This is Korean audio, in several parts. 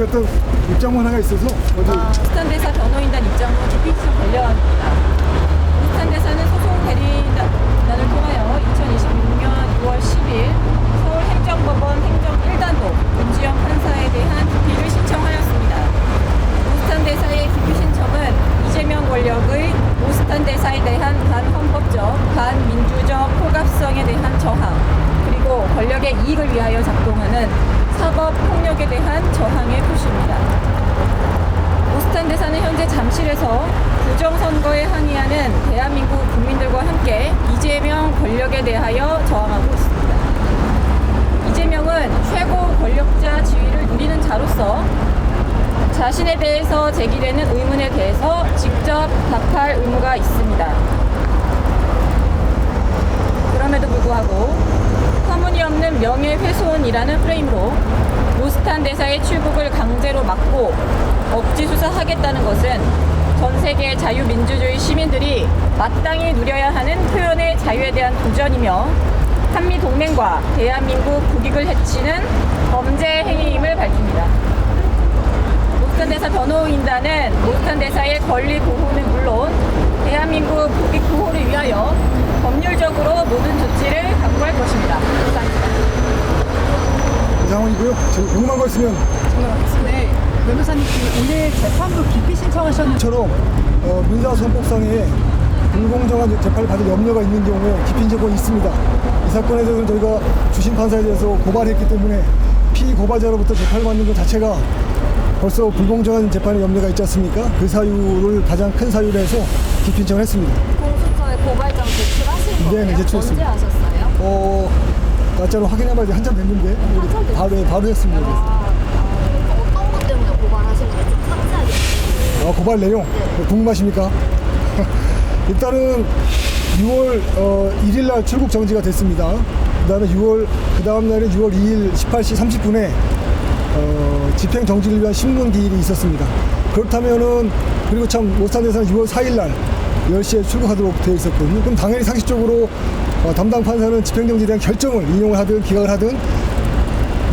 어떤 입장문 하나 있어서 우스탄 대사 변호인단 입장문 기피청 관련합니다. 우스탄 대사는 소송 대리인단을 통하여 2026년 6월 10일 서울행정법원 행정 1단독 문지영 판사에 대한 기피를 신청하였습니다. 우스탄 대사의 기피 신청은 이재명 권력의 우스탄 대사에 대한 반헌법적, 반민주적 포갑성에 대한 저항, 그리고 권력의 이익을 위하여 작동하는 사법폭력에 대한 저항의 표시입니다. 우스탄 대사는 현재 잠실에서 부정선거에 항의하는 대한민국 국민들과 함께 이재명 권력에 대하여 저항하고 있습니다. 이재명은 최고 권력자 지위를 누리는 자로서 자신에 대해서 제기되는 의문에 대해서 직접 답할 의무가 있습니다. 그럼에도 불구하고 터무니없는 명예훼손이라는 프레임으로 우스탄 대사의 출국을 강제로 막고 억지 수사하겠다는 것은 전 세계 자유민주주의 시민들이 마땅히 누려야 하는 표현의 자유에 대한 도전이며 한미동맹과 대한민국 국익을 해치는 범죄 행위임을 밝힙니다. 우스탄 대사 변호인단은 우스탄 대사의 권리 보호는 물론 대한민국 국익 보호를 위하여 법률적으로 모든 조치를 강구할 것입니다. 감사합니다. 이 상황이고요. 지금 궁금한 거 있으면 네, 변호사님 오늘 재판부 기피 신청하셨는데 처럼 민사소송법상에 불공정한 재판을 받을 염려가 있는 경우에 기피 신청권이 있습니다. 이 사건에 대해서는 저희가 주심 판사에 대해서 고발했기 때문에 피의 고발자로부터 재판을 받는 것 자체가 벌써 불공정한 재판의 염려가 있지 않습니까? 그 사유를 가장 큰 사유로 해서 기피 신청을 했습니다. 공수처에 고발장 제출하신 거예요? 네, 제출했습니다. 언제 하셨어요? 날짜로 확인해봐야 한참 됐는데 바로 했습니다. 어떤 것 때문에 고발하신 건지 좀 상세하게 해주세요. 고발 내용 궁금하십니까? 일단은 6월 1일 날 출국 정지가 됐습니다. 그 다음 날에 6월 2일 18시 30분에 집행 정지를 위한 신문 기일이 있었습니다. 그렇다면은 그리고 참 우스탄 대사는 6월 4일 날 10시에 출국하도록 되어 있었거든요. 그럼 당연히 상식적으로 담당 판사는 집행정지에 대한 결정을 인용을 하든 기각을 하든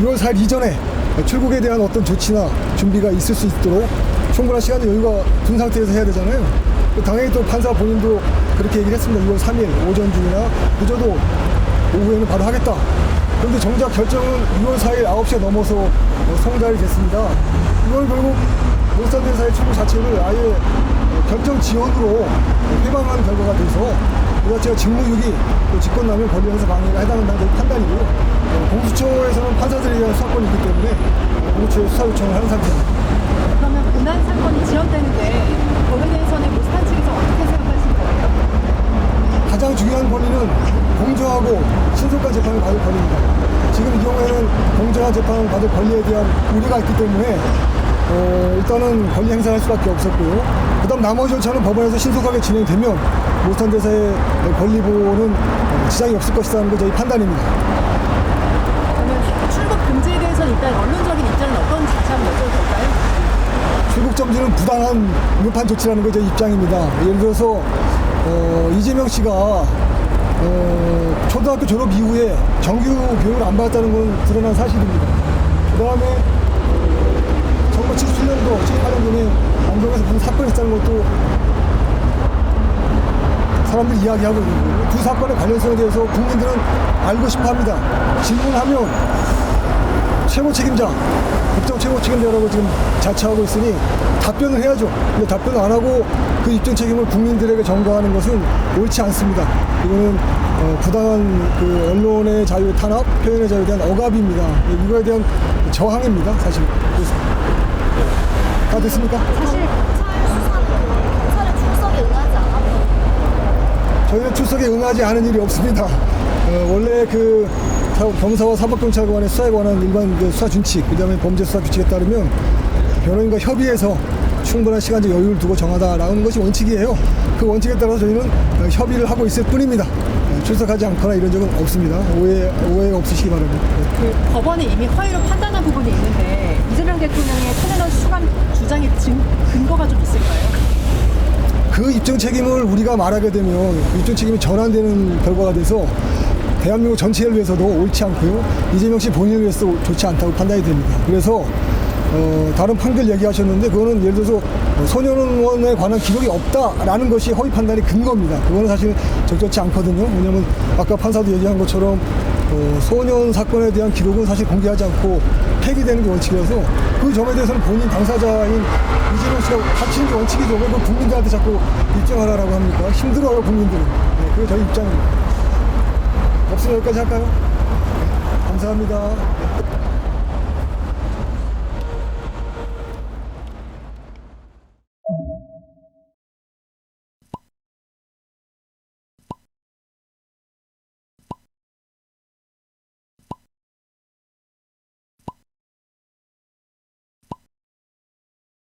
6월 4일 이전에 출국에 대한 어떤 조치나 준비가 있을 수 있도록 충분한 시간의 여유가 둔 상태에서 해야 되잖아요. 당연히 또 판사 본인도 그렇게 얘기를 했습니다. 6월 3일 오전 중이나 늦어도 오후에는 바로 하겠다. 그런데 정작 결정은 6월 4일 9시가 넘어서 송달이 됐습니다. 이걸 결국 우스탄 대사의 출국 자체를 아예 결정 지연으로 회방하는 결과가 돼서 그 자체가 직무유기 또 직권남용 권리행사 방해가 해당한다는 판단이고요. 공수처에서는 판사들에 대한 수사권이 있기 때문에 공수처에 수사 요청을 하는 상태입니다. 그러면 고난 사건이 지연되는데 거기에 대해서는 우스탄 측에서 어떻게 생각하실 거예요? 가장 중요한 권리는 공정하고 신속한 재판을 받을 권리입니다. 지금 이 경우에는 공정한 재판을 받을 권리에 대한 우려가 있기 때문에 일단은 권리 행사할 수밖에 없었고요. 그 다음 나머지 절차는 법원에서 신속하게 진행되면 우스탄 대사의 권리 보호는 지장이 없을 것이라는 게 저희 판단입니다. 그러면 출국 금지에 대해서는 일단 언론적인 입장은 어떤지 다시 한번 여쭤도 될까요? 출국 정지는 부당한 위법한 조치라는 게 제 입장입니다. 예를 들어서 이재명 씨가 초등학교 졸업 이후에 정규 교육을 안 받았다는 건 드러난 사실입니다. 그 다음에 1977년도, 78년도에 안동에서 무슨 사건이 있다는 것도 사람들이 이야기하고 있는 거예요. 두 사건의 관련성에 대해서 국민들은 알고 싶어 합니다. 질문하면 최고 책임자, 국정 최고 책임자라고 지금 자처하고 있으니 답변을 해야죠. 근데 답변을 안 하고 그 입증 책임을 국민들에게 전가하는 것은 옳지 않습니다. 이거는 부당한 그 언론의 자유 탄압, 표현의 자유에 대한 억압입니다. 이거에 대한 저항입니다, 사실. 다 됐습니까? 사실 사회 수사는 검찰의 출석에 응하지 않았거든요. 저희는 출석에 응하지 않은 일이 없습니다. 원래 그 검사와 사법경찰관의 수사에 관한 일반 수사 준칙, 그 다음에 범죄 수사 규칙에 따르면 변호인과 협의해서 충분한 시간적 여유를 두고 정하다라는 것이 원칙이에요. 그 원칙에 따라서 저희는 협의를 하고 있을 뿐입니다. 출석하지 않거나 이런 적은 없습니다. 오해가 없으시기 바랍니다. 그 법원이 이미 허위로 판단한 부분이 있는데 이재명 대통령의 천연원 수감 주장의 근거가 좀 있을까요? 그 입증 책임을 우리가 말하게 되면 입증 책임이 전환되는 결과가 돼서 대한민국 전체를 위해서도 옳지 않고요. 이재명 씨 본인을 위해서도 좋지 않다고 판단이 됩니다. 그래서 다른 판결 얘기하셨는데 그거는 예를 들어서 소년원에 관한 기록이 없다라는 것이 허위 판단의 근거입니다. 그거는 사실 적절치 않거든요. 왜냐하면 아까 판사도 얘기한 것처럼 소년 사건에 대한 기록은 사실 공개하지 않고 폐기되는 게 원칙이라서 그 점에 대해서는 본인 당사자인 이재용 씨가 다치는 게 원칙이죠. 왜 그걸 국민들한테 자꾸 입증하라고 합니까? 힘들어요, 국민들은. 네, 그게 저희 입장입니다. 없으면 여기까지 할까요? 네, 감사합니다.